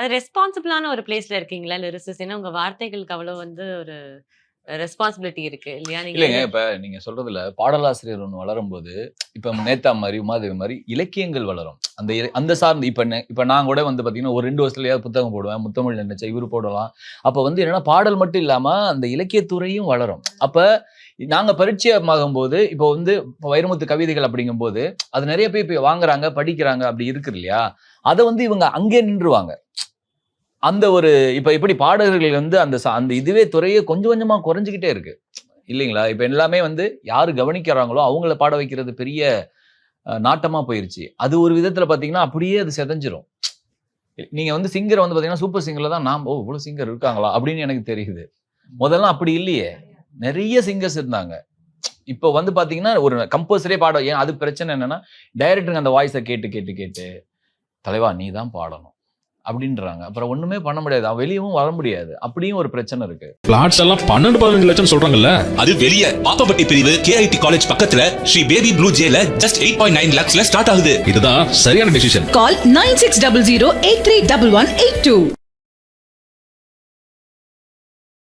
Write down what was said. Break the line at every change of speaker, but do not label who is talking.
அது ரெஸ்பான்சிபிளான ஒரு பிளேஸ்ல இருக்கீங்களா லிரிசிஸ்ட்? ஏன்னா உங்க வார்த்தைகளுக்கு அவ்வளவு ஒரு ரெஸ்பான்சிபிலிட்டி இருக்கு இல்லையா?
இல்லைங்க. இப்ப நீங்க சொல்றதுல பாடலாசிரியர் ஒண்ணு வளரும்போது, இப்ப நேத்தா மாரி, உமாதேவி மாரி இலக்கியங்கள் வளரும். அந்த சார்ந்து இப்ப நான் கூட பாத்தீங்கன்னா, ஒரு 2 வருஷத்துலயாவது புத்தகம் போடுவேன். முத்தமிழ் நினைச்சேன், இவரு போடலாம். அப்ப என்னன்னா, பாடல் மட்டும் இல்லாம அந்த இலக்கியத்துறையும் வளரும். அப்ப நாங்க பரிச்சயமாகும்போது, இப்போ வைரமுத்து கவிதைகள் அப்படிங்கும்போது, அது நெறைய பேர் இப்ப வாங்குறாங்க, படிக்கிறாங்க அப்படி இருக்கு இல்லையா? அத இவங்க அங்கே நின்றுவாங்க. அந்த இப்ப எப்படி பாடகர்கள் அந்த இதுவே துறையே கொஞ்சம் கொஞ்சமா குறைஞ்சுகிட்டே இருக்கு. இல்லைங்களா? இப்ப எல்லாமே யாரு கவனிக்கிறாங்களோ அவங்கள பாட வைக்கிறது பெரிய நாட்டமா போயிருச்சு. அது ஒரு விதத்துல பாத்தீங்கன்னா, அப்படியே அது சிதைஞ்சிரும். நீங்க சிங்கர் பாத்தீங்கன்னா, சூப்பர் சிங்கர்ல தான் ஓ! இவ்வளவு சிங்கர் இருக்காங்களா? அப்படின்னு எனக்கு தெரியுது. முதல்ல அப்படி இல்லையே. நெறைய சிங்கர்ஸ் இருந்தாங்க. இப்போ பாத்தீங்கன்னா, ஒரு கம்போசரே ஏன் அது பிரச்சனை என்னன்னா, டைரக்டருங்க அந்த வாய்ஸ கேட்டு, தலைவா நீ தான் பாடணும். அப்படின்றாங்க. அப்புறம் ஒண்ணுமே பண்ண முடியாது. வெளியவும் வர முடியாது. அப்படியும் ஒரு பிரச்சனை இருக்கு.
பிளாட்ஸ் எல்லாம் 12-15 லட்சம் சொல்றாங்கல்ல.
அது வெளிய பாப்பப்பட்டி பிரிவு KIT காலேஜ் பக்கத்துல ஸ்ரீ பேபி ப்ளூ ஜேல just 8.9 lakhsல ஸ்டார்ட் ஆகுது.
இதுதான் சரியான டிசிஷன்.
Call 9600 831182.